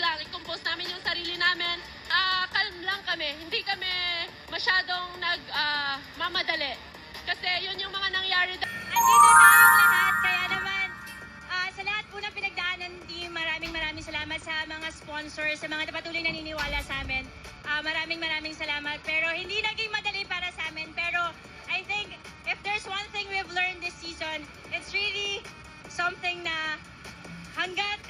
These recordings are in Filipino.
lang, i-compose namin yung sarili namin. Calm lang kami, hindi kami masyadong mamadali. Kasi yun yung mga nangyari. Andito tayong lahat, kaya naman sa lahat po ng pinagdaanan ng team, maraming salamat sa mga sponsors, sa mga patuloy naniniwala sa amin. Maraming salamat. Pero hindi naging madali para sa amin. Pero I think if there's one thing we've learned this season, it's really something na hanggat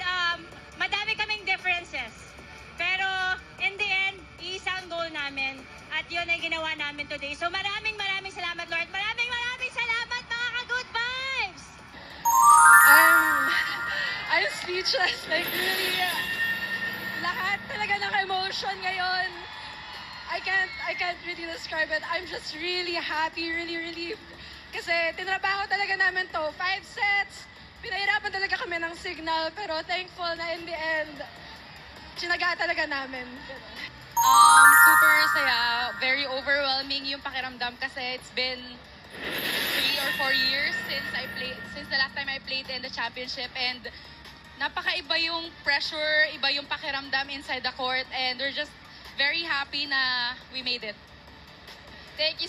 madami kaming differences. Pero in the end, isang goal namin. At yun ay ginawa namin today. So maraming salamat, Lord. Maraming salamat, mga ka-good vibes! I'm speechless. Like, really, lahat talaga ng emotion ngayon. I can't really describe it. I'm just really happy, really. Kasi tinrabaho talaga namin to. 5 sets. Pinahirapan talaga kami ng signal. Pero thankful na in the end, sinaga talaga namin. Super saya. Very overwhelming yung pakiramdam kasi it's been 3 or 4 years since the last time I played in the championship, and napakaiba yung pressure, iba yung pakiramdam inside the court, and we're just very happy na we made it. Thank you so